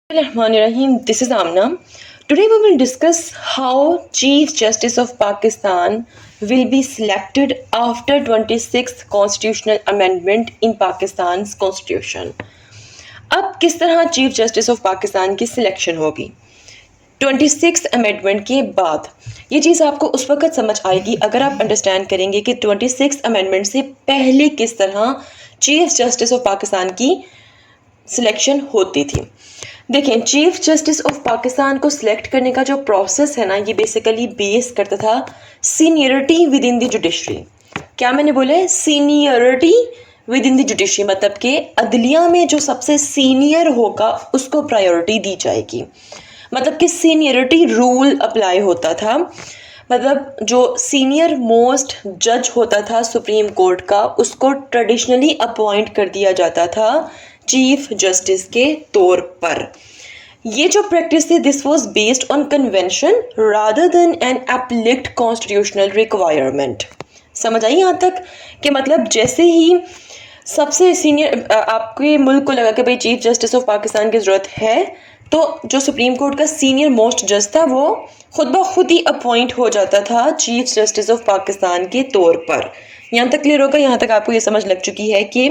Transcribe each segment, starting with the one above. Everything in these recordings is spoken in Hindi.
Bismillahirrahmanirrahim. This is Amna. Today we will discuss how Chief Justice of Pakistan will be selected after 26th constitutional amendment in Pakistan's constitution. अब किस तरह चीफ जस्टिस ऑफ पाकिस्तान की सिलेक्शन होगी 26th अमेंडमेंट के बाद। ये चीज़ आपको उस वक्त समझ आएगी अगर आप अंडरस्टैंड करेंगे कि 26th अमेंडमेंट से पहले किस तरह चीफ जस्टिस ऑफ पाकिस्तान की सिलेक्शन होती थी। देखें, चीफ जस्टिस ऑफ पाकिस्तान को सिलेक्ट करने का जो प्रोसेस है ना, ये बेसिकली बेस करता था seniority with in the judiciary. क्या मैंने बोला है? Seniority with in the judiciary, मतलब कि अदलिया में जो सबसे सीनियर होगा उसको प्रायोरिटी दी जाएगी। मतलब कि सीनियरिटी रूल अप्लाई होता था। मतलब जो सीनियर मोस्ट जज होता था सुप्रीम कोर्ट का, उसको ट्रेडिशनली अपॉइंट कर दिया जाता था चीफ जस्टिस के तौर पर। ये जो प्रैक्टिस थी, this was based on convention rather than an applied constitutional requirement. समझ आई यहाँ तक? कि मतलब जैसे ही सबसे सीनियर आपके मुल्क को लगा कि भाई चीफ जस्टिस ऑफ पाकिस्तान की ज़रूरत है, तो जो सुप्रीम कोर्ट का सीनियर मोस्ट जज था वो खुद ब खुद ही अपॉइंट हो जाता था चीफ जस्टिस ऑफ पाकिस्तान के तौर पर। यहाँ तक क्लियर होगा? यहाँ तक आपको ये समझ लग चुकी है कि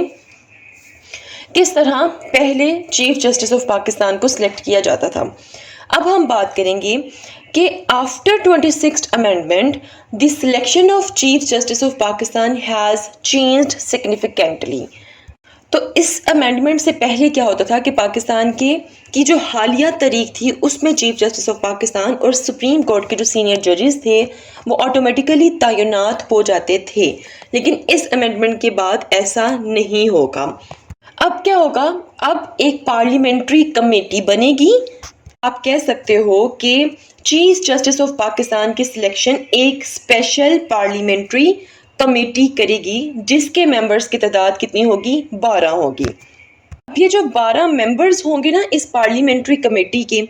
किस तरह पहले चीफ जस्टिस ऑफ पाकिस्तान को सिलेक्ट किया जाता था। अब हम बात करेंगे कि after 26th amendment the selection of chief justice of Pakistan has changed significantly. तो इस अमेंडमेंट से पहले क्या होता था कि पाकिस्तान की जो हालिया तारीख थी उसमें चीफ जस्टिस ऑफ पाकिस्तान और सुप्रीम कोर्ट के जो सीनियर जजेस थे वो ऑटोमेटिकली तैनात हो जाते थे, लेकिन इस अमेंडमेंट के बाद ऐसा नहीं होगा। अब क्या होगा? अब एक पार्लियामेंट्री कमेटी बनेगी। आप कह सकते हो कि चीफ जस्टिस ऑफ पाकिस्तान की सिलेक्शन एक स्पेशल पार्लियामेंट्री कमेटी करेगी, जिसके मेंबर्स की तादाद कितनी होगी? 12 होगी। अब ये जो 12 मेंबर्स होंगे ना इस पार्लियामेंट्री कमेटी के,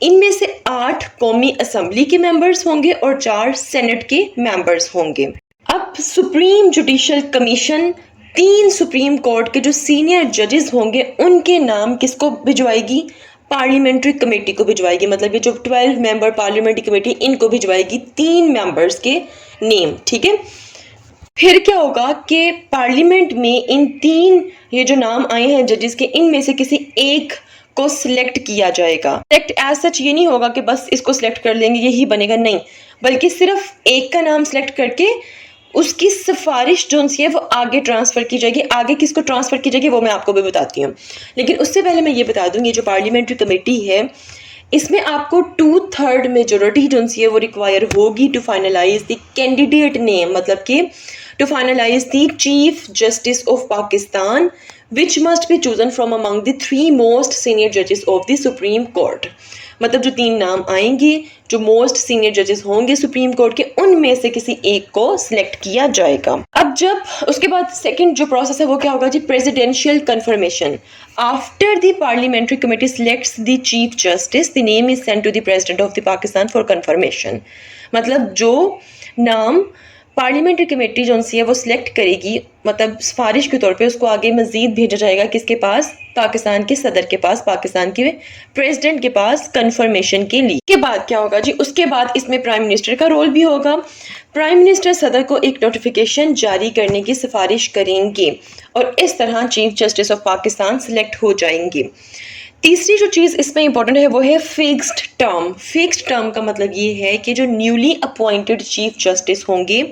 इनमें से 8 कौमी असम्बली के मेंबर्स होंगे और 4 सेनेट के मेंबर्स होंगे। अब supreme judicial commission 3 supreme court के जो सीनियर जजेस होंगे उनके नाम किसको भिजवाएगी? पार्लियामेंट्री कमेटी को भिजवाएगी। मतलब ये जो 12 मेंबर पार्लियामेंट्री कमेटी, इनको भिजवाएगी 3 मेंबर्स के नेम। ठीक है, फिर क्या होगा कि पार्लियामेंट में इन 3 ये जो नाम आए हैं जजेस के, इनमें से किसी एक को सिलेक्ट किया जाएगा। सिलेक्ट एज सच ये नहीं होगा कि बस इसको सिलेक्ट कर लेंगे यही बनेगा, नहीं, बल्कि सिर्फ एक का नाम सिलेक्ट करके उसकी सिफारिश जो है वो आगे ट्रांसफ़र की जाएगी। आगे किसको ट्रांसफ़र की जाएगी वो मैं आपको भी बताती हूँ, लेकिन उससे पहले मैं ये बता दूँ, ये जो पार्लियामेंट्री कमेटी है इसमें आपको 2/3 मेजोरिटी जो है वो रिक्वायर होगी to finalise the candidate name, मतलब कि to finalise the chief justice of Pakistan which must be chosen from among the 3 most senior जजेस ऑफ द सुप्रीम कोर्ट। मतलब जो 3 नाम आएंगे जो मोस्ट सीनियर जजेस होंगे सुप्रीम कोर्ट के, उनमें से किसी एक को सिलेक्ट किया जाएगा। अब जब उसके बाद सेकंड जो प्रोसेस है वो क्या होगा जी? Presidential confirmation. After the parliamentary committee selects the chief justice, the name is sent to the president of the Pakistan for confirmation. मतलब जो नाम पार्लियामेंट्री कमेटी जो है वो सिलेक्ट करेगी, मतलब सिफारिश के तौर पे उसको आगे मजीद भेजा जाएगा किसके पास? पाकिस्तान के सदर के पास, पाकिस्तान के प्रेसिडेंट के पास कंफर्मेशन के लिए। के बाद क्या होगा जी? उसके बाद इसमें प्राइम मिनिस्टर का रोल भी होगा। प्राइम मिनिस्टर सदर को एक नोटिफिकेशन जारी करने की सिफारिश करेंगे और इस तरह chief justice of Pakistan select हो जाएंगे। तीसरी जो चीज़ इसमें इंपॉर्टेंट है वो है फिक्स्ड टर्म। फिक्स्ड टर्म का मतलब ये है कि जो न्यूली अपॉइंटेड चीफ जस्टिस होंगे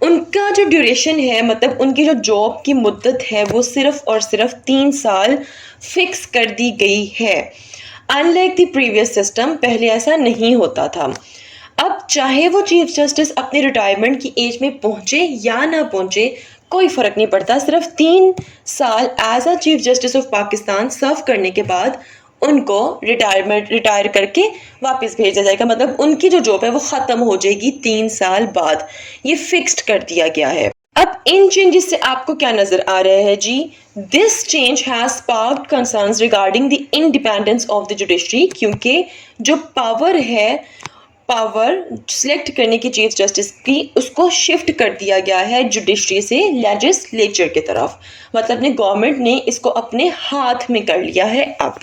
उनका जो ड्यूरेशन है, मतलब उनकी जो जॉब की मुद्दत है वो सिर्फ और सिर्फ 3 साल फिक्स कर दी गई है। अनलाइक द प्रीवियस सिस्टम, पहले ऐसा नहीं होता था। अब चाहे वो चीफ जस्टिस अपने रिटायरमेंट की एज में पहुंचे या ना पहुंचे, कोई फ़र्क नहीं पड़ता। सिर्फ 3 साल as a chief justice of Pakistan serve करने के बाद उनको रिटायर करके वापस भेजा जाएगा। मतलब उनकी जो जॉब है वो ख़त्म हो जाएगी 3 साल बाद। ये फिक्स्ड कर दिया गया है। अब इन चेंजेस से आपको क्या नज़र आ रहा है जी? This change has sparked concerns regarding the independence of the judiciary, क्योंकि जो पावर सिलेक्ट करने की चीफ जस्टिस की उसको शिफ्ट कर दिया गया है जुडिशरी से लेजिस्लेचर की तरफ। मतलब ने गवर्नमेंट ने इसको अपने हाथ में कर लिया है अब।